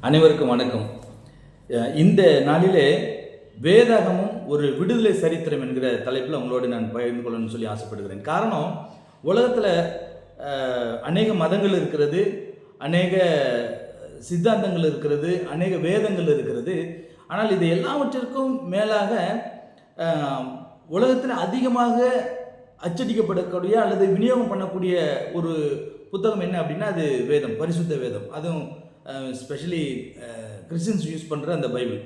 அனைவருக்கும் வணக்கம். இந்த நாளிலே வேதாகமும் ஒரு விடுதலை சரித்திரம் என்கிற தலைப்பில் உங்களோடு நான் பகிர்ந்து கொள்ளணும்னு சொல்லி ஆசைப்படுகிறேன். காரணம், உலகத்தில் அநேக மதங்கள் இருக்கிறது, அநேக சித்தாந்தங்கள் இருக்கிறது, அநேக வேதங்கள் இருக்கிறது. ஆனால் இது எல்லாவற்றிற்கும் மேலாக உலகத்தில் அதிகமாக அச்சடிக்கப்படக்கூடிய அல்லது விநியோகம் பண்ணக்கூடிய ஒரு புத்தகம் என்ன அப்படின்னா அது வேதம், பரிசுத்த வேதம். அதுவும் ஸ்பெஷலி கிறிஸ்டின்ஸ் யூஸ் பண்ணுற அந்த பைபிள்.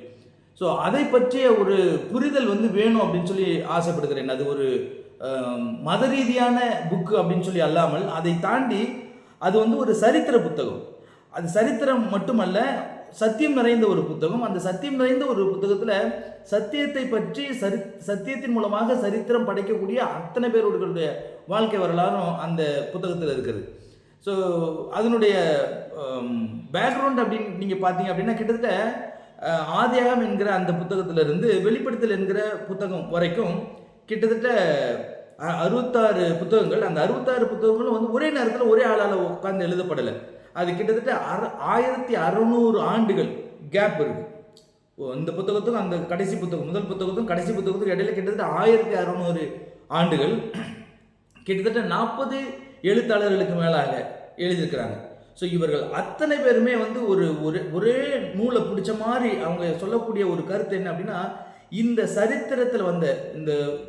ஸோ அதை பற்றிய ஒரு புரிதல் வேணும் அப்படின்னு சொல்லி ஆசைப்படுகிறேன். அது ஒரு மத ரீதியான புக்கு அப்படின்னு சொல்லி அல்லாமல் அதை தாண்டி அது ஒரு சரித்திர புத்தகம். அது சரித்திரம் மட்டுமல்ல, சத்தியம் நிறைந்த ஒரு புத்தகம். அந்த சத்தியம் நிறைந்த ஒரு புத்தகத்தில் சத்தியத்தை பற்றி சத்தியத்தின் மூலமாக சரித்திரம் படைக்கக்கூடிய அத்தனை பேருடைய வாழ்க்கை வரலாறும் அந்த புத்தகத்தில் இருக்குது. ஸோ அதனுடைய பேக்ரவுண்ட் அப்படின்னு நீங்கள் பார்த்தீங்க அப்படின்னா கிட்டத்தட்ட ஆதியாகம் என்கிற அந்த புத்தகத்திலிருந்து வெளிப்படுத்தல் என்கிற புத்தகம் வரைக்கும் கிட்டத்தட்ட 66 புத்தகங்கள். அந்த 66 புத்தகங்களும் ஒரே நேரத்தில் ஒரே ஆளால் உட்கார்ந்து எழுதப்படலை. அது கிட்டத்தட்ட 1600 ஆண்டுகள் கேப் இருக்கு. இந்த புத்தகத்துக்கும் அந்த கடைசி புத்தகம், முதல் புத்தகத்துக்கும் கடைசி புத்தகத்துக்கும் இடையில கிட்டத்தட்ட 1600 ஆண்டுகள். கிட்டத்தட்ட 40 எழுத்தாளர்களுக்கு மேலாக எழுதியிருக்கிறாங்க. ஸோ இவர்கள் அத்தனை பேருமே ஒரே நூலை பிடிச்ச மாதிரி அவங்க சொல்லக்கூடிய ஒரு கருத்து என்ன அப்படின்னா, இந்த சரித்திரத்தில் வந்த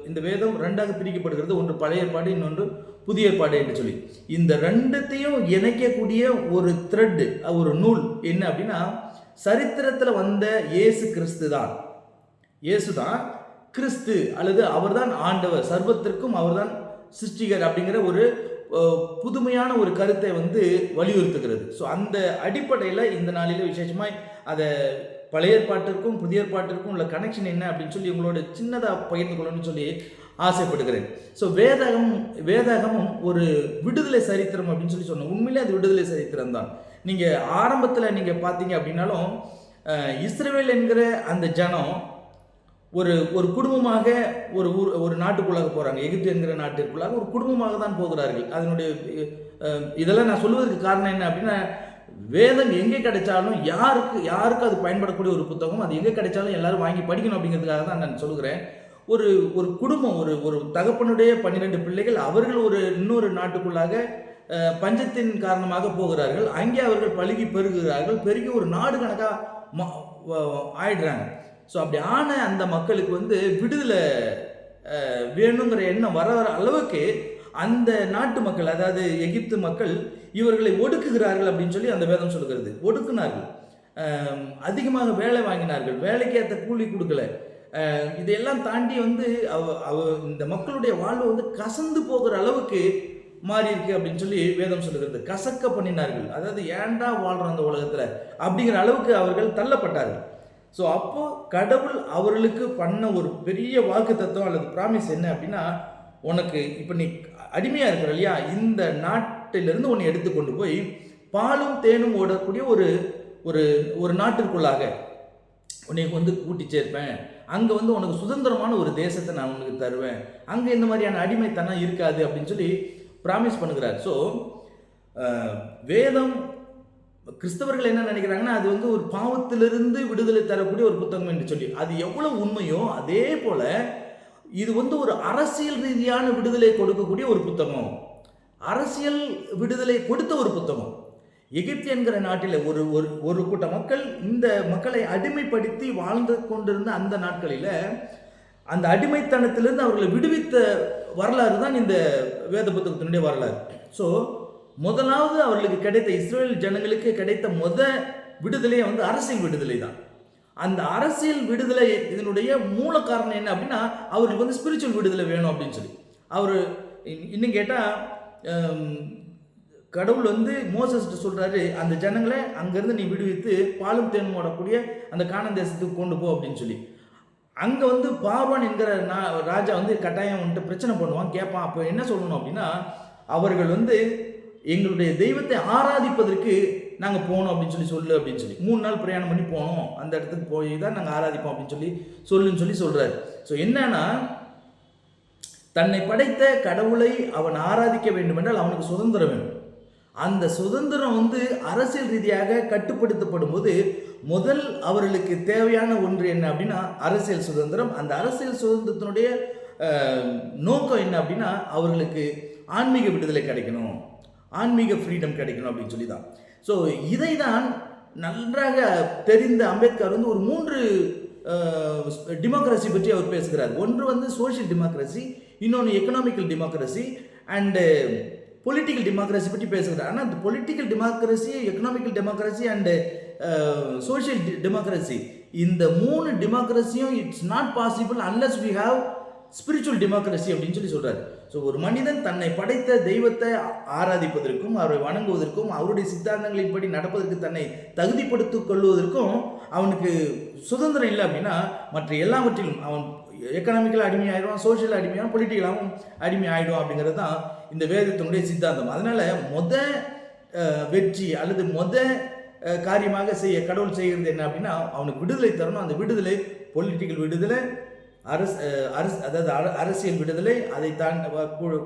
இந்த வேதம் ரெண்டாக பிரிக்கப்படுகிறது. ஒன்று பழைய ஏற்பாடு, இன்னொன்று புதிய ஏற்பாடு என்று சொல்லி இந்த ரெண்டுத்தையும் இணைக்கக்கூடிய ஒரு த்ரெட், ஒரு நூல் என்ன அப்படின்னா, சரித்திரத்தில் வந்த இயேசு கிறிஸ்து தான். இயேசு தான் கிறிஸ்து, அல்லது அவர்தான் ஆண்டவர், சர்வத்திற்கும் அவர்தான் சிருஷ்டிகர் அப்படிங்கிற ஒரு புதுமையான ஒரு கருத்தை வலியுறுத்துகிறது. ஸோ அந்த அடிப்படையில் இந்த நாளில் விசேஷமாக அதை பழைய ஏற்பாட்டிற்கும் புதிய ஏற்பாட்டிற்கும் உள்ள கனெக்ஷன் என்ன அப்படின்னு சொல்லி உங்களோட சின்னதாக பகிர்ந்து கொள்ளணும்னு சொல்லி ஆசைப்படுகிறேன். ஸோ வேதாகமும் ஒரு விடுதலை சரித்திரம் அப்படின்னு சொல்லி சொன்னோம். உண்மையிலே அது விடுதலை சரித்திரம் தான். நீங்கள் ஆரம்பத்தில் நீங்கள் பார்த்தீங்க அப்படின்னாலும் இஸ்ரவேல் என்கிற அந்த ஜனம் ஒரு குடும்பமாக ஒரு நாட்டுக்குள்ளாக போகிறாங்க. எகிப்து என்கிற நாட்டிற்குள்ளாக ஒரு குடும்பமாக தான் போகிறார்கள். அதனுடைய இதெல்லாம் நான் சொல்வதற்கு காரணம் என்ன அப்படின்னா, வேதம் எங்கே கிடைச்சாலும் யாருக்கு அது பயன்படக்கூடிய ஒரு புத்தகம், அது எங்கே கிடைச்சாலும் எல்லாரும் வாங்கி படிக்கணும் அப்படிங்கிறதுக்காக தான் நான் சொல்கிறேன். ஒரு குடும்பம், ஒரு தகப்பனுடைய 12 பிள்ளைகள், அவர்கள் இன்னொரு நாட்டுக்குள்ளாக பஞ்சத்தின் காரணமாக போகிறார்கள். அங்கே அவர்கள் பழுகி பெருகுகிறார்கள். பெருகி ஒரு நாடு கணக்காக ஆயிடுறாங்க. ஸோ அப்படி ஆன அந்த மக்களுக்கு விடுதலை வேணுங்கிற எண்ணம் வர அளவுக்கு அந்த நாட்டு மக்கள், அதாவது எகிப்து மக்கள், இவர்களை ஒடுக்குகிறார்கள் அப்படின்னு சொல்லி அந்த வேதம் சொல்கிறது. ஒடுக்குனார்கள், அதிகமாக வேலை வாங்கினார்கள், வேலைக்கு ஏற்ற கூலி கொடுக்கல. இதையெல்லாம் தாண்டி இந்த மக்களுடைய வாழ்வு கசந்து போகிற அளவுக்கு மாறி இருக்கு அப்படின்னு சொல்லி வேதம் சொல்லுகிறது. கசக்க பண்ணினார்கள், அதாவது ஏன்டா வாழ்றோம் அந்த உலகத்தில் அப்படிங்கிற அளவுக்கு அவர்கள் தள்ளப்பட்டார்கள். ஸோ அப்போ கடவுள் அவர்களுக்கு பண்ண ஒரு பெரிய வாக்கு தத்துவம் அல்லது ப்ராமிஸ் என்ன அப்படின்னா, உனக்கு இப்போ நீ அடிமையாக இருக்கிற இல்லையா, இந்த நாட்டிலிருந்து உன்னை எடுத்து கொண்டு போய் பாலும் தேனும் ஓடக்கூடிய ஒரு நாட்டிற்குள்ளாக உன்னை கூட்டி சேர்ப்பேன். அங்கே உனக்கு சுதந்திரமான ஒரு தேசத்தை நான் உனக்கு தருவேன். அங்கே இந்த மாதிரியான அடிமைத்தனம் இருக்காது அப்படின்னு சொல்லி ப்ராமிஸ் பண்ணுகிறார். ஸோ வேதம் கிறிஸ்தவர்கள் என்ன நினைக்கிறாங்கன்னா, அது ஒரு பாவத்திலிருந்து விடுதலை தரக்கூடிய ஒரு புத்தகம் என்று சொல்லி, அது எவ்வளவு உண்மையோ அதே போல இது ஒரு அரசியல் ரீதியான விடுதலை கொடுக்கக்கூடிய ஒரு புத்தகம், அரசியல் விடுதலை கொடுத்த ஒரு புத்தகம். எகிப்து என்கிற நாட்டில் ஒரு கூட்ட மக்கள் இந்த மக்களை அடிமைப்படுத்தி வாழ்ந்து கொண்டிருந்த அந்த நாட்களில் அந்த அடிமைத்தனத்திலிருந்து அவர்களை விடுவித்த வரலாறு தான் இந்த வேத புத்தகத்தினுடைய வரலாறு. ஸோ முதலாவது அவர்களுக்கு கிடைத்த, இஸ்ரேல் ஜனங்களுக்கு கிடைத்த விடுதலை அரசியல் விடுதலை தான். அந்த அரசியல் விடுதலை இதனுடைய மூல காரணம் என்ன அப்படின்னா, அவர்களுக்கு ஸ்பிரிச்சுவல் விடுதலை வேணும் அப்படின்னு சொல்லி அவர் இன்னும் கேட்டால் கடவுள் மோசஸ் சொல்கிறாரு, அந்த ஜனங்களை அங்கேருந்து நீ விடுவித்து பாலும் தேனும் ஓடக்கூடிய அந்த கானான் தேசத்துக்கு கொண்டு போ அப்படின்னு சொல்லி. அங்கே பார்வான் என்கிற ராஜா கட்டாயம் பிரச்சனை பண்ணுவான், கேட்பான். அப்போ என்ன சொல்லணும் அப்படின்னா, அவர்கள் எங்களுடைய தெய்வத்தை ஆராதிப்பதற்கு நாங்கள் போகணும் அப்படின்னு சொல்லு அப்படின்னு சொல்லி 3 நாள் பிரயாணம் பண்ணி போனோம், அந்த இடத்துக்கு போய் தான் நாங்கள் ஆராதிப்போம் அப்படின்னு சொல்லுன்னு சொல்கிறார். ஸோ என்னன்னா, தன்னை படைத்த கடவுளை அவன் ஆராதிக்க வேண்டும் என்றால் அவனுக்கு சுதந்திரம் வேணும். அந்த சுதந்திரம் வந்து அரசியல் ரீதியாக கட்டுப்படுத்தப்படும் போது முதல் அவர்களுக்கு தேவையான ஒன்று என்ன அப்படின்னா அரசியல் சுதந்திரம். அந்த அரசியல் சுதந்திரத்தினுடைய நோக்கம் என்ன அப்படின்னா அவர்களுக்கு ஆன்மீக விடுதலை கிடைக்கணும், ஆன்மீக ஃப்ரீடம் கிடைக்கணும் அப்படின்னு சொல்லி தான். ஸோ இதை தான் நன்றாக தெரிந்த அம்பேத்கர் வந்து ஒரு 3 டெமோக்ரஸி பற்றி அவர் பேசுகிறார். ஒன்று வந்து சோஷியல் டெமோக்ரஸி, இன்னொன்று economical democracy and political democracy பற்றி பேசுகிறார். ஆனால் இந்த political democracy, economical democracy and social democracy, இந்த 3 டெமோக்ரஸியும் it's not possible unless we have spiritual democracy அப்படின்னு சொல்லி சொல்கிறார். ஸோ ஒரு மனிதன் தன்னை படைத்த தெய்வத்தை ஆராதிப்பதற்கும் அவரை வணங்குவதற்கும் அவருடைய சித்தாந்தங்களின்படி நடப்பதற்கு தன்னை தகுதிப்படுத்திக் கொள்வதற்கும் அவனுக்கு சுதந்திரம் இல்லை அப்படின்னா மற்ற எல்லாவற்றிலும் அவன் எக்கனாமிக்கலாக அடிமையாயிடுவான், சோஷியல் அடிமையாகும், பொலிட்டிக்கலாகவும் அடிமை ஆகிடும் அப்படிங்கிறது தான் இந்த வேதத்தினுடைய சித்தாந்தம். அதனால் வெற்றி அல்லது காரியமாக கடவுள் செய்கிறது என்ன அப்படின்னா அவனுக்கு விடுதலை தரணும். அந்த விடுதலை பொலிட்டிக்கல் விடுதலை, அதாவது அரசியல் விடுதலை, அதை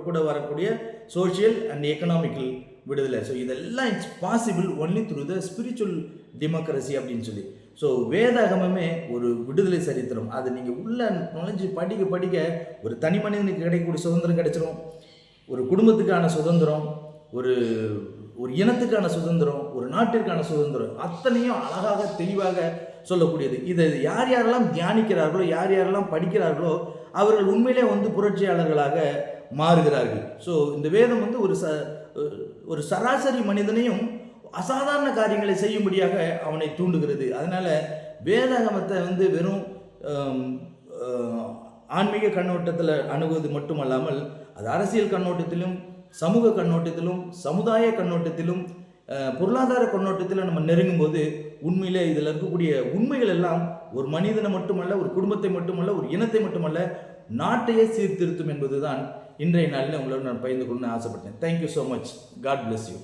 கூட வரக்கூடிய சோஷியல் அண்ட் எக்கனாமிக்கல் விடுதலை. ஸோ இதெல்லாம் it's possible only through the spiritual democracy அப்படின்னு சொல்லி. ஸோ வேதாகமே ஒரு விடுதலை சரித்திரம். அது நீங்கள் உள்ள நுழைஞ்சு படிக்க ஒரு தனி மனிதனுக்கு கிடைக்கக்கூடிய சுதந்திரம் கிடைச்சிடும், ஒரு குடும்பத்துக்கான சுதந்திரம், ஒரு இனத்துக்கான சுதந்திரம், ஒரு நாட்டிற்கான சுதந்திரம், அத்தனையும் அழகாக தெளிவாக சொல்லக்கூடியது. இதை யாரெல்லாம் தியானிக்கிறார்களோ, யாரெல்லாம் படிக்கிறார்களோ அவர்கள் உண்மையிலே வந்து புரட்சியாளர்களாக மாறுகிறார்கள். ஸோ இந்த வேதம் வந்து ஒரு சராசரி மனிதனையும் அசாதாரண காரியங்களை செய்யும்படியாக அவனை தூண்டுகிறது. அதனால் வேதாகமத்தை வந்து வெறும் ஆன்மீக கண்ணோட்டத்தில் அணுகுவது மட்டுமல்லாமல் அது அரசியல் கண்ணோட்டத்திலும், சமூக கண்ணோட்டத்திலும், சமுதாய கண்ணோட்டத்திலும், பொருளாதார கண்ணோட்டத்தில் நம்ம நெருங்கும் போது உண்மையிலே இதில் இருக்கக்கூடிய உண்மைகள் எல்லாம் ஒரு மனிதனை மட்டுமல்ல, ஒரு குடும்பத்தை மட்டுமல்ல, ஒரு இனத்தை மட்டுமல்ல, நாட்டையே சீர்திருத்தும் என்பதுதான் இன்றைய நாளில் உங்களோட நான் பகிர்ந்து கொள்ளணும்னு ஆசைப்பட்டேன். Thank you so much. God bless you.